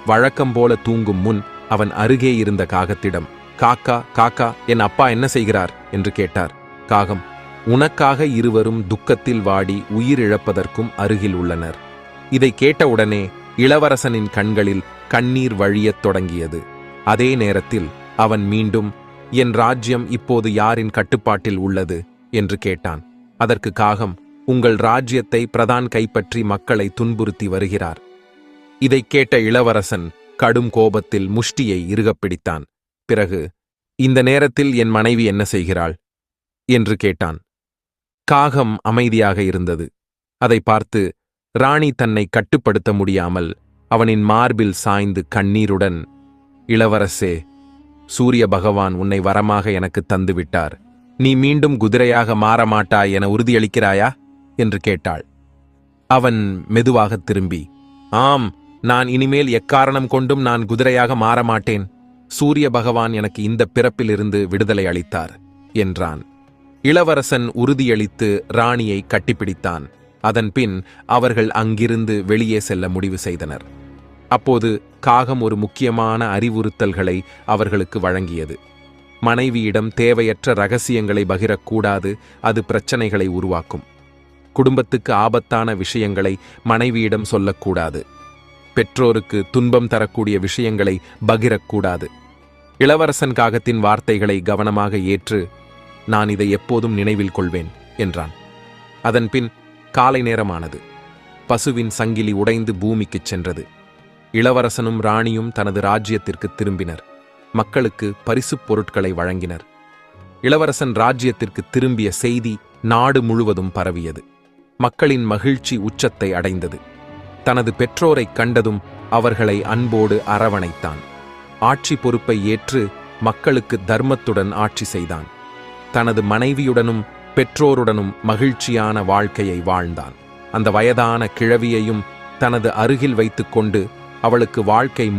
வழக்கம் போல தூங்கும் முன் அவன் அருகே இருந்த காகத்திடம், காக்கா காக்கா, என் அப்பா என்ன செய்கிறார் என்று கேட்டார். காகம், உனக்காக இருவரும் துக்கத்தில் வாடி உயிரிழப்பதற்கும் அருகில் உள்ளனர். இதை கேட்டவுடனே இளவரசனின் கண்களில் கண்ணீர் வழியத் தொடங்கியது. அதே நேரத்தில் அவன் மீண்டும், என் ராஜ்யம் இப்போது யாரின் கட்டுப்பாட்டில் உள்ளது என்று கேட்டான். அதற்கு காகம், உங்கள் ராஜ்யத்தை பிரதான் கைப்பற்றி மக்களை துன்புறுத்தி வருகிறார். இதைக் கேட்ட இளவரசன் கடும் கோபத்தில் முஷ்டியை இறுகப் பிடித்தான். பிறகு, இந்த நேரத்தில் என் மனைவி என்ன செய்கிறாள் என்று கேட்டான். காகம் அமைதியாக இருந்தது. அதை பார்த்து ராணி தன்னை கட்டுப்படுத்த முடியாமல் அவனின் மார்பில் சாய்ந்து கண்ணீருடன், இளவரசே, சூரிய பகவான் உன்னை வரமாக எனக்கு தந்துவிட்டார். நீ மீண்டும் குதிரையாக மாறமாட்டாய் என உறுதியளிக்கிறாயா என்று கேட்டாள். அவன் மெதுவாக திரும்பி, ஆம், நான் இனிமேல் எக்காரணம் கொண்டும் நான் குதிரையாக மாறமாட்டேன். சூரிய பகவான் எனக்கு இந்த பிறப்பிலிருந்து விடுதலை அளித்தார் என்றான். இளவரசன் உறுதியளித்து ராணியை கட்டிப்பிடித்தான். அதன்பின் அவர்கள் அங்கிருந்து வெளியே செல்ல முடிவு செய்தனர். அப்போது காகம் ஒரு முக்கியமான அறிவுறுத்தல்களை அவர்களுக்கு வழங்கியது. மனைவியிடம் தேவையற்ற ரகசியங்களை பகிரக்கூடாது, அது பிரச்சனைகளை உருவாக்கும். குடும்பத்துக்கு ஆபத்தான விஷயங்களை மனைவியிடம் சொல்லக்கூடாது. பெற்றோருக்கு துன்பம் தரக்கூடிய விஷயங்களை பகிரக்கூடாது. இளவரசன் காகத்தின் வார்த்தைகளை கவனமாக ஏற்று, நான் இதை எப்போதும் நினைவில் கொள்வேன் என்றான். அதன்பின் காலை நேரமானது. பசுவின் சங்கிலி உடைந்து பூமிக்குச் சென்றது. இளவரசனும் ராணியும் தனது ராஜ்யத்திற்கு திரும்பினர். மக்களுக்கு பரிசுப் பொருட்களை வழங்கினர். இளவரசன் ராஜ்யத்திற்கு திரும்பிய செய்தி நாடு முழுவதும் பரவியது. மக்களின் மகிழ்ச்சி உச்சத்தை அடைந்தது. தனது பெற்றோரைக் கண்டதும் அவர்களை அன்போடு அரவணைத்தான். ஆட்சி பொறுப்பை ஏற்று மக்களுக்கு தர்மத்துடன் ஆட்சி செய்தான். தனது மனைவியுடனும் பெற்றோருடனும் மகிழ்ச்சியான வாழ்க்கையை வாழ்ந்தான். அந்த வயதான கிழவியையும் தனது அருகில் வைத்துக்கொண்டு அவளுக்கு வாழ்க்கை